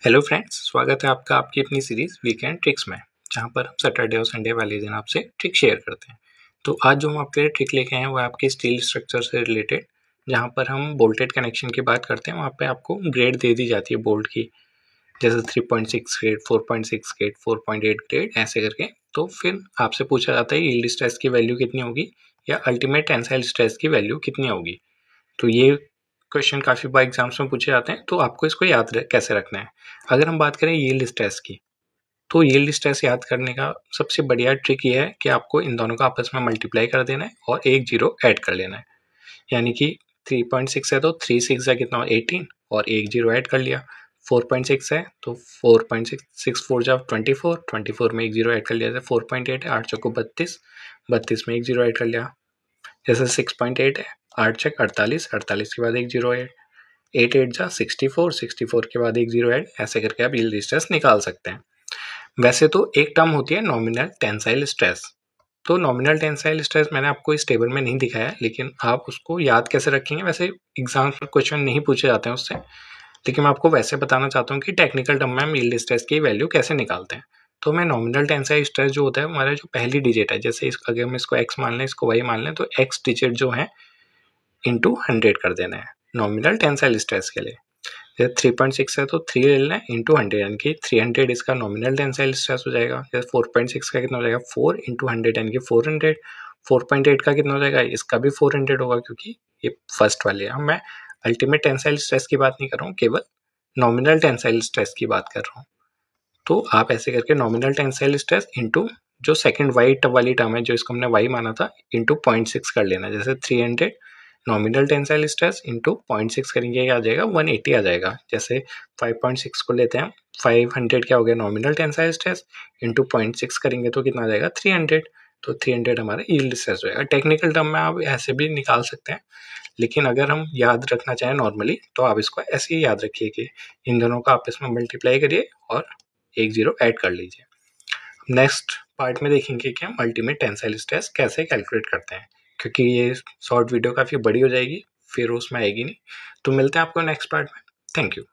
Hello friends, स्वागत है आपका आपकी अपनी सीरीज वीकेंड ट्रिक्स में, जहां पर हम सैटरडे और संडे वाले दिन आपसे ट्रिक शेयर करते हैं। तो आज जो हम आपके लिए ट्रिक लेके आए हैं वो आपके स्टील स्ट्रक्चर से रिलेटेड, जहां पर हम बोल्टेड कनेक्शन की बात करते हैं। वहां पे आपको ग्रेड दे दी जाती है बोल्ट की, जैसे 3.6 ग्रेड, 4.6 ग्रेड, 4.8 ग्रेड, ऐसे करके। तो फिर आपसे पूछा जाता है यील्ड स्ट्रेस की वैल्यू कितनी होगी या अल्टीमेट टेंसाइल स्ट्रेस की वैल्यू कितनी होगी। तो ये क्वेश्चन काफ़ी बार एग्जाम्स में पूछे जाते हैं, तो आपको इसको याद कैसे रखना है। अगर हम बात करें यील्ड स्ट्रेस की, तो यील्ड स्ट्रेस याद करने का सबसे बढ़िया ट्रिक ये है कि आपको इन दोनों का आपस में मल्टीप्लाई कर देना है और एक जीरो ऐड कर लेना है। यानी कि 3.6 है तो 3 6 कितना 18 और एक जीरो ऐड कर लिया। 4.6 है तो 4.6 6 4 जा 24, 24 में एक जीरो ऐड कर लिया। जैसे 4.8 है 8 चौको 32, 32 में एक जीरो ऐड कर लिया। जैसे 6.8 है 8 छक 48, 48 के बाद एक जीरो ऐड, 8 8 जा 64, 64 के बाद एक जीरो ऐड, ऐसे करके आप यील्ड स्ट्रेस निकाल सकते हैं। वैसे तो एक टर्म होती है नॉमिनल टेंसाइल स्ट्रेस। तो नॉमिनल टेंसाइल स्ट्रेस मैंने आपको इस टेबल में नहीं दिखाया, लेकिन आप उसको याद कैसे रखेंगे। वैसे एग्जाम में क्वेश्चन नहीं पूछे जाते हैं उससे, लेकिन मैं आपको वैसे बताना चाहता हूँ कि टेक्निकल टर्म में हम यील्ड स्ट्रेस की वैल्यू कैसे निकालते हैं। तो मैं नॉमिनल टेंसाइल स्ट्रेस जो होता है हमारा जो पहली डिजिट है, जैसे अगर हम इसको x मान लें, इसको y मान लें, तो x डिजिट जो है इंटू 100 कर देना है नॉमिनल टेंसाइल स्ट्रेस के लिए। जैसे 3.6 है तो 3 ले लेना है इंटू 100, यानी कि 300 इसका नॉमिनल टेंसाइल स्ट्रेस हो जाएगा। जैसे 4.6 का कितना हो जाएगा 4 इंटू 100 यानी कि 400। 4.8 का कितना हो जाएगा, इसका भी 400 होगा, क्योंकि ये फर्स्ट वाले है। मैं अल्टीमेट टेंसाइल स्ट्रेस की बात नहीं कर रहा हूँ, केवल नॉमिनल टेंसाइल स्ट्रेस की बात कर रहा हूँ। तो आप ऐसे करके नॉमिनल टेंसाइल स्ट्रेस इंटू जो सेकंड वाई वाली टर्म है, जो इसको हमने वाई माना था, इंटू 0.6 कर लेना। जैसे 300 नॉमिनल टेंसाइल स्ट्रेस इंटू 0.6 करेंगे, क्या आ जाएगा 180 आ जाएगा। जैसे 5.6 को लेते हैं, 500 क्या हो गया नॉमिनल टेंसाइल स्ट्रेस, इंटू 0.6 करेंगे तो कितना आ जाएगा 300। तो 300 हमारा यील्ड स्ट्रेस हो जाएगा। टेक्निकल टर्म में आप ऐसे भी निकाल सकते हैं, लेकिन अगर हम याद रखना चाहें नॉर्मली, तो आप इसको ऐसे ही याद रखिए कि इन दोनों का आपस में मल्टीप्लाई करिए और एक जीरो ऐड कर लीजिए। नेक्स्ट पार्ट में देखेंगे कि हम अल्टीमेट टेंसाइल स्ट्रेस कैसे कैलकुलेट करते हैं, क्योंकि ये शॉर्ट वीडियो काफ़ी बड़ी हो जाएगी, फिर उसमें आएगी नहीं। तो मिलते हैं आपको नेक्स्ट पार्ट में। Thank you.